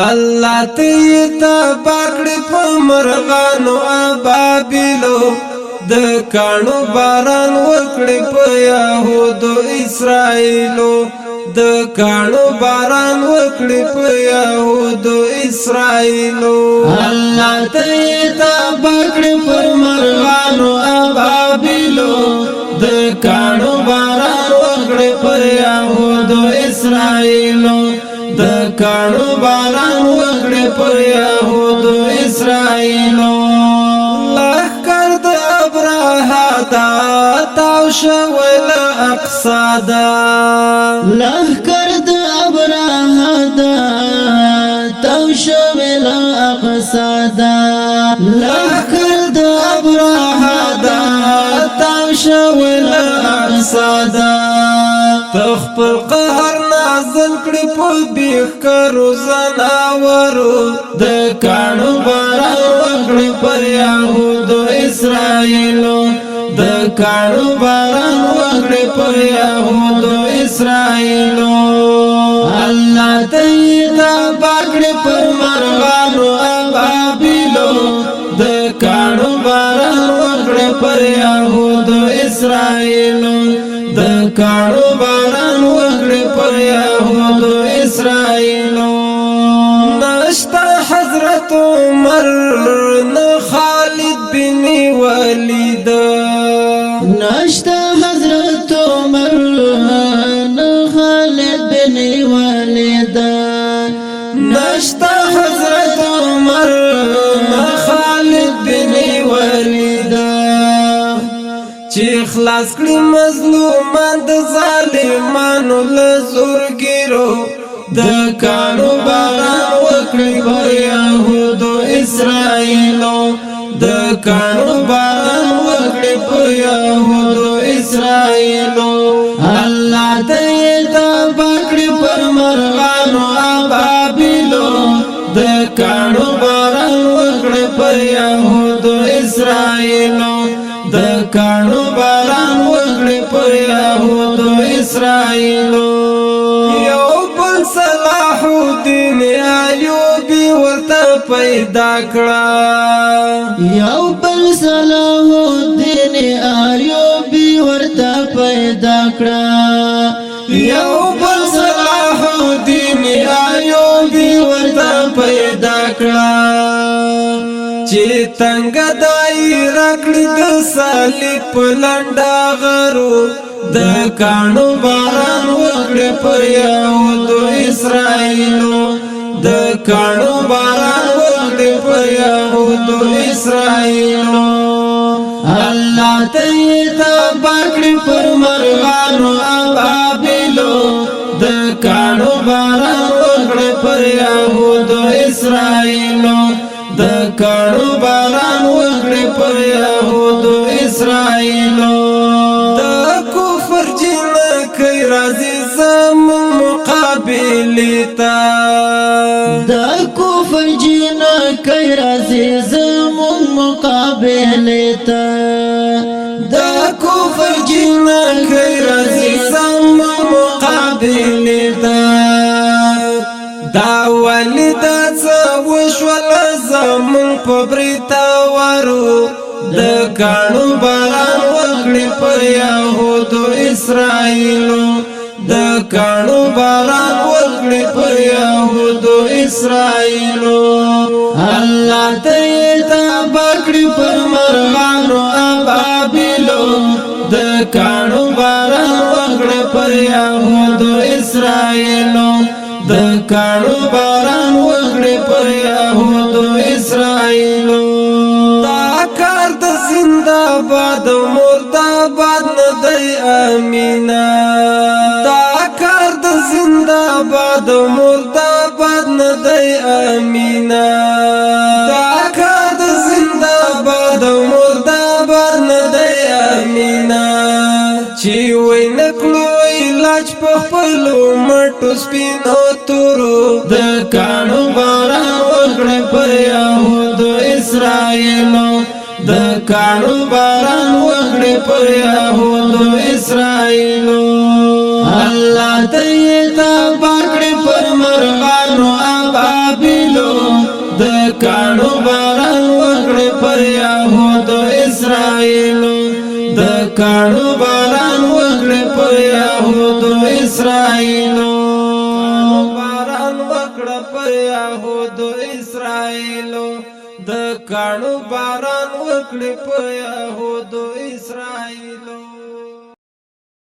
الله تیتا پاکڑی پا مرغانو ابابیلو د کانو باران وکړي په یهودو اسرائیلو د کانو باران وکړي په یهودو اسرائیلو الله تیتا پاکړي پر مرغانو ابابیلو د کانو باران وکړي پر یهودو اسرائیلو د کانو باران وکړي پر یهودو اسرائیلو لخر د ابراها دا تاو شول اقصا دا لخر د ابراها دا تاو شول اقصا دا لخر د ابراها دا تاو شول اقصا دا تخپل قهر نازل کړي په بیخ کرو زناورو د کانو باران وکړي پر یهودو اسرائیلو د کانو باران وکړي پر یهودو اسرائیلو الله تیتا پاکړي پر مرغانو ابابیلو د کانو باران وکړي پر یهودو اسرائیلو د کانو باران وکړي پر یهودو اسرائیلو نشتا حضرت عمر نه خالد بن ولید نشتا حضرت عمر نه خالد بن ولید نشتا حضرت عمر نه خالد بن ولید چې خلاص کړي مظلومان د ظالمانو له زورګیرو د کانو باران وکړي پر یهودو اسرائیلو د کانو باران وکړي پر یهودو اسرائیلو الله تیتا پاکړي پر مرغانو ابابیلو د کانو باران وکړي پر یهودو اسرائیلو د کانو باران وکړي پر یهودو اسرائیلو یو بل صلاح الدین ایوبی ورته پیدا کړه یو بل صلاح الدین ایوبی ورته پیدا کړه یو بل صلاح الدین ایوبی ورته پیدا کړه چې تنگ دای راکړي د صلیب لنډا غرو د کانو باران وکړي پر یهودو اسرائیلو د کانو باران وکړي پر یهودو اسرائیلو الله تیتا پاکړي پر مرغانو ابابیلو د کانو باران وکړي پر یهودو اسرائیلو د کانو باران وکړي پر یهودو اسرائیلو د کفر جنکۍ راځي زموږ مقابلې ته د کفر جنکۍ راځي زموږ مقابلې ته د کفر جنکۍ راځي زموږ مقابلې ته دا والده څه وشول زمون په بریتاورو د کانو باران وکړي پر یهودو اسرائیلو د کانو باران وکړي پر یهودو اسرائیلو الله تیتا پاکړي پر مرغانو ابابیلو د کانو باران وکړي پر یهودو اسرائیلو د کانو باران وکړي پر یهودو اسرائیلو دا کار د زنده باد مرداباد نه دی امینا دا کار د زنده باد مرداباد نه دی امینا دا کار د زنده باد مرداباد نه دی امینا چې وای نکلو علاج په خپلو مټو سپینو تورو د کانو باران وکړي پر یهودو اسرائیلو د کانو باران وکړي پر یهودو اسرائیلو الله تیتا پاکړي پر مرغانو ابابیلو قابلو د کانو باران وکړې پر یهودو اسرائیلو د کانو باران وکړې پر یهودو اسرائیلو باران وکړه پر یهودو اسرائیلو د کانو باران وکړې پر یهودو اسرائیلو